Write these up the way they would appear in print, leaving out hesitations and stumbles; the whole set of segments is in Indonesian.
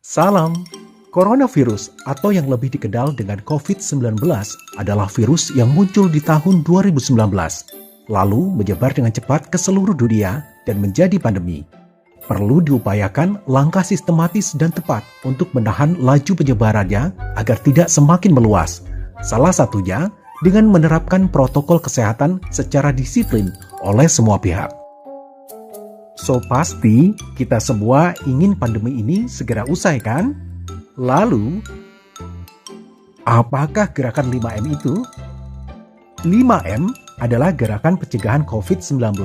Salam. Coronavirus atau yang lebih dikenal dengan COVID-19 adalah virus yang muncul di tahun 2019, lalu menyebar dengan cepat ke seluruh dunia dan menjadi pandemi. Perlu diupayakan langkah sistematis dan tepat untuk menahan laju penyebarannya agar tidak semakin meluas. Salah satunya dengan menerapkan protokol kesehatan secara disiplin oleh semua pihak. So pasti kita semua ingin pandemi ini segera usai kan? Lalu, apakah gerakan 5M itu? 5M adalah gerakan pencegahan COVID-19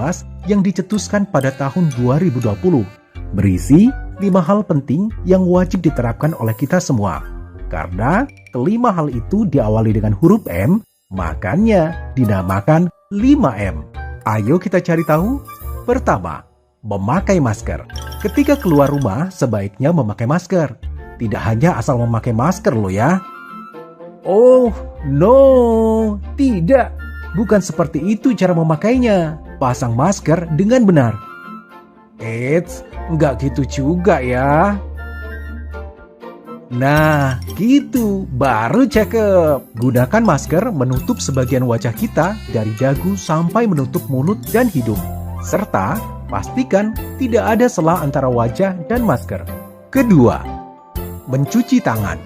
yang dicetuskan pada tahun 2020. Berisi 5 hal penting yang wajib diterapkan oleh kita semua. Karena kelima hal itu diawali dengan huruf M, makanya dinamakan 5M. Ayo kita cari tahu. Pertama, memakai masker. Ketika keluar rumah, sebaiknya memakai masker. Tidak hanya asal memakai masker loh ya. Oh, no, tidak. Bukan seperti itu cara memakainya. Pasang masker dengan benar. Eits, nggak gitu juga ya. Nah, gitu, baru cakep. Gunakan masker menutup sebagian wajah kita dari dagu sampai menutup mulut dan hidung. Serta pastikan tidak ada sela antara wajah dan masker. Kedua, mencuci tangan.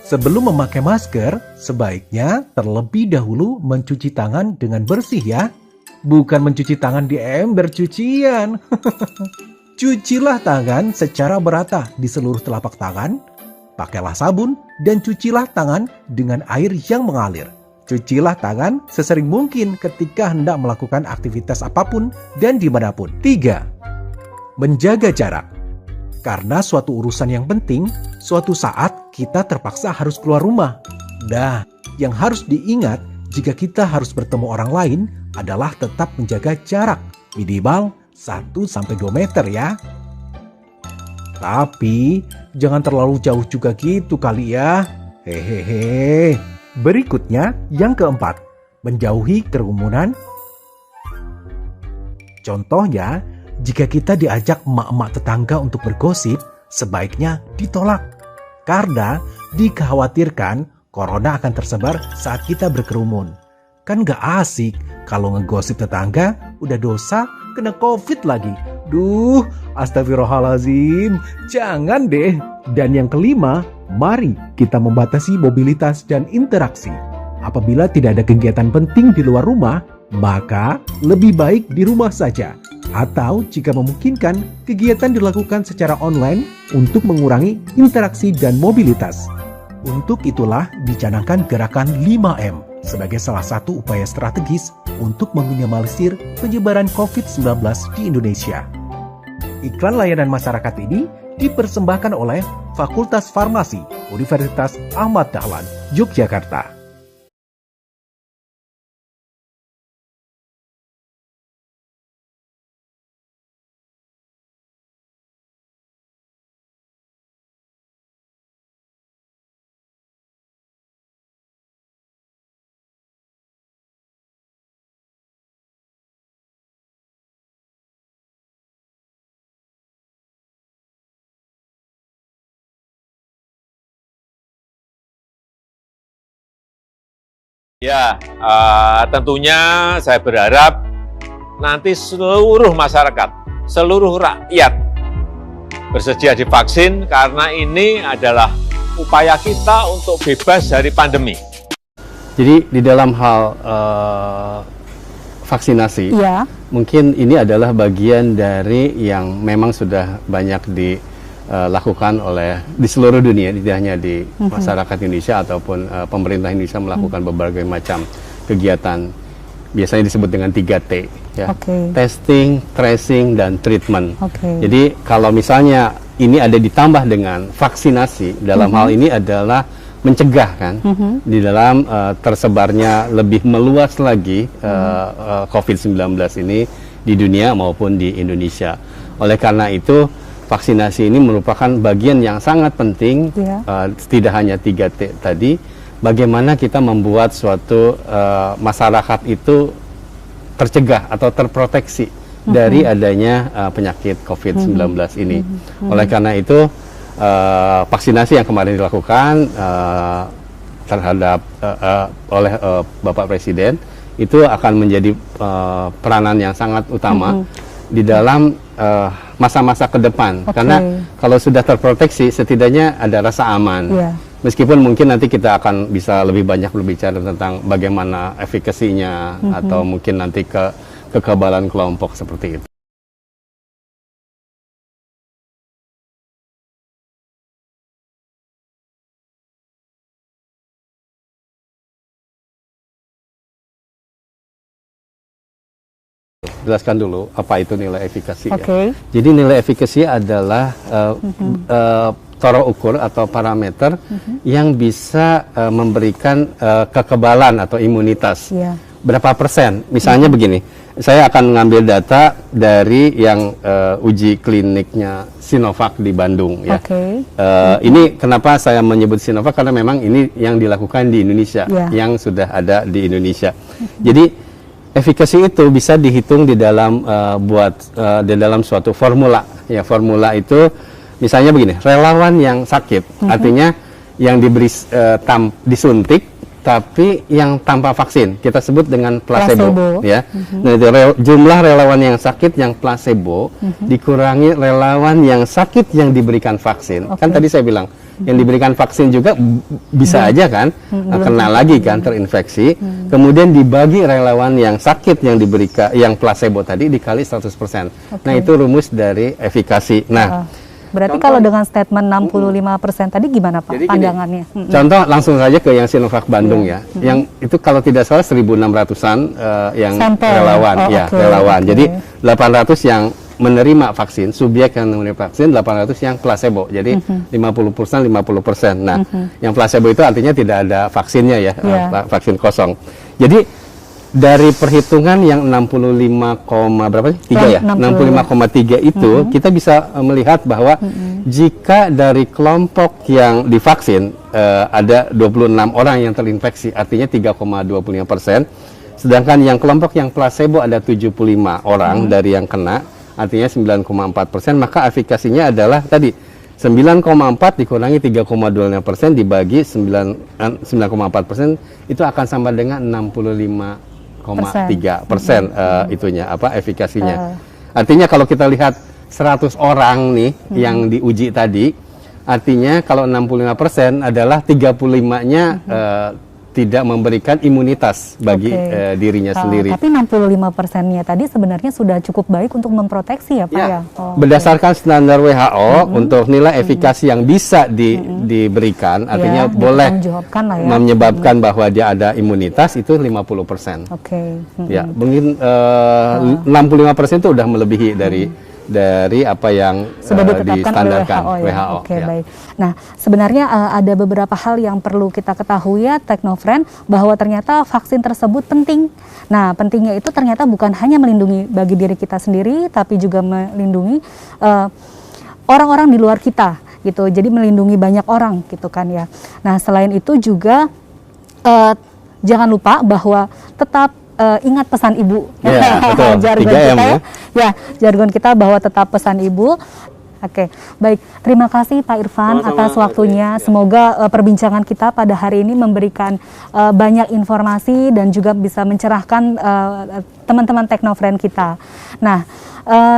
Sebelum memakai masker, sebaiknya terlebih dahulu mencuci tangan dengan bersih ya. Bukan mencuci tangan di ember cucian. Cucilah tangan secara merata di seluruh telapak tangan. Pakailah sabun dan cucilah tangan dengan air yang mengalir. Cucilah tangan sesering mungkin ketika hendak melakukan aktivitas apapun dan dimanapun. 3. Menjaga jarak. Karena suatu urusan yang penting, suatu saat kita terpaksa harus keluar rumah. Nah, yang harus diingat jika kita harus bertemu orang lain adalah tetap menjaga jarak minimal 1-2 meter ya. Tapi, jangan terlalu jauh juga gitu kali ya. Hehehe. Berikutnya, yang keempat, menjauhi kerumunan. Contohnya, jika kita diajak emak-emak tetangga untuk bergosip, sebaiknya ditolak. Karena dikhawatirkan corona akan tersebar saat kita berkerumun. Kan gak asik kalau ngegosip tetangga, udah dosa, kena COVID lagi. Duh, astagfirullahaladzim, jangan deh. Dan yang kelima, mari kita membatasi mobilitas dan interaksi. Apabila tidak ada kegiatan penting di luar rumah, maka lebih baik di rumah saja. Atau jika memungkinkan, kegiatan dilakukan secara online untuk mengurangi interaksi dan mobilitas. Untuk itulah dicanangkan gerakan 5M sebagai salah satu upaya strategis untuk meminimalisir penyebaran COVID-19 di Indonesia. Iklan layanan masyarakat ini dipersembahkan oleh Fakultas Farmasi Universitas Ahmad Dahlan, Yogyakarta. Ya, tentunya saya berharap nanti seluruh masyarakat, seluruh rakyat bersedia divaksin karena ini adalah upaya kita untuk bebas dari pandemi. Jadi di dalam hal vaksinasi, Ya, mungkin ini adalah bagian dari yang memang sudah banyak dilakukan oleh di seluruh dunia, tidak hanya di masyarakat Indonesia ataupun pemerintah Indonesia melakukan berbagai macam kegiatan. Biasanya disebut dengan 3T, ya. Testing, tracing, dan treatment. Jadi kalau misalnya ini ada ditambah dengan vaksinasi, dalam hal ini adalah mencegah kan, di dalam tersebarnya lebih meluas lagi COVID-19 ini di dunia maupun di Indonesia. Oleh karena itu, vaksinasi ini merupakan bagian yang sangat penting, tidak hanya 3T tadi, bagaimana kita membuat suatu masyarakat itu tercegah atau terproteksi dari adanya penyakit COVID-19 ini. Oleh karena itu, vaksinasi yang kemarin dilakukan terhadap oleh Bapak Presiden itu akan menjadi peranan yang sangat utama di dalam masa-masa ke depan. Karena kalau sudah terproteksi setidaknya ada rasa aman. Meskipun mungkin nanti kita akan bisa lebih banyak berbicara tentang bagaimana efikasinya atau mungkin nanti kekebalan kelompok seperti itu. Jelaskan dulu apa itu nilai efikasi. Ya. Jadi nilai efikasi adalah tolak ukur atau parameter yang bisa memberikan kekebalan atau imunitas. Berapa persen? Misalnya begini, saya akan mengambil data dari yang uji kliniknya Sinovac di Bandung. Ya. Ini kenapa saya menyebut Sinovac karena memang ini yang dilakukan di Indonesia, yang sudah ada di Indonesia. Jadi efikasi itu bisa dihitung di dalam di dalam suatu formula. Ya, formula itu misalnya begini, relawan yang sakit, artinya yang diberi disuntik tapi yang tanpa vaksin, kita sebut dengan placebo. Ya. Nah, jumlah relawan yang sakit yang placebo dikurangi relawan yang sakit yang diberikan vaksin. Kan tadi saya bilang yang diberikan vaksin juga bisa aja kan kena lagi kan, terinfeksi. Kemudian dibagi relawan yang sakit yang diberikan yang placebo tadi dikali 100%. Nah, itu rumus dari efikasi. Nah, berarti contoh, kalau dengan statement 65% tadi gimana Pak pandangannya? Contoh langsung saja ke yang Sinovac Bandung ya. Yang itu kalau tidak salah 1.600-an yang relawan relawan. Jadi 800 yang menerima vaksin, subjek yang menerima vaksin, 800 yang placebo. Jadi 50%, 50%. Nah, yang placebo itu artinya tidak ada vaksinnya ya, vaksin kosong. Jadi dari perhitungan yang 65, berapa sih? 3 ya? 65,3 itu kita bisa melihat bahwa jika dari kelompok yang divaksin ada 26 orang yang terinfeksi, artinya 3,25%. Sedangkan yang kelompok yang placebo ada 75 orang dari yang kena, artinya 9,4%, maka efikasinya adalah tadi 9,4 dikurangi 3,25% dibagi 9,4% itu akan sama dengan 65,3% itunya efikasinya. Artinya kalau kita lihat 100 orang nih yang diuji tadi, artinya kalau 65% adalah 35-nya tidak memberikan imunitas bagi dirinya sendiri. Tapi 65%-nya tadi sebenarnya sudah cukup baik untuk memproteksi ya Pak ya? Berdasarkan standar WHO untuk nilai efikasi yang bisa diberikan, artinya boleh menyebabkan bahwa dia ada imunitas itu 50%. Ya, mungkin 65% itu sudah melebihi dari apa yang sudah ditetapkan distandarkan oleh WHO. Baik. Nah, sebenarnya ada beberapa hal yang perlu kita ketahui ya, Teknofriend, bahwa ternyata vaksin tersebut penting. Nah, pentingnya itu ternyata bukan hanya melindungi bagi diri kita sendiri, tapi juga melindungi orang-orang di luar kita, gitu. Jadi melindungi banyak orang, gitu kan ya. Nah, selain itu juga jangan lupa bahwa tetap ingat pesan ibu, jargon kita ya, jargon kita bahwa tetap pesan ibu. Baik, terima kasih Pak Irfan atas waktunya. Semoga perbincangan kita pada hari ini memberikan banyak informasi dan juga bisa mencerahkan teman-teman Teknofriend kita. Nah,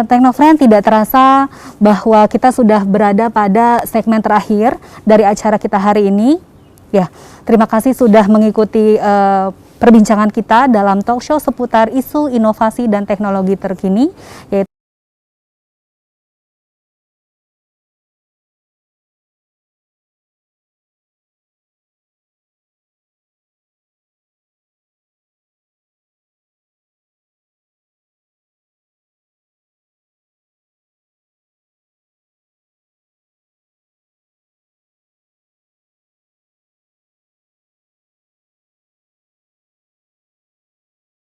Teknofriend, tidak terasa bahwa kita sudah berada pada segmen terakhir dari acara kita hari ini. Ya, terima kasih sudah mengikuti perbincangan kita dalam talk show seputar isu inovasi dan teknologi terkini, yaitu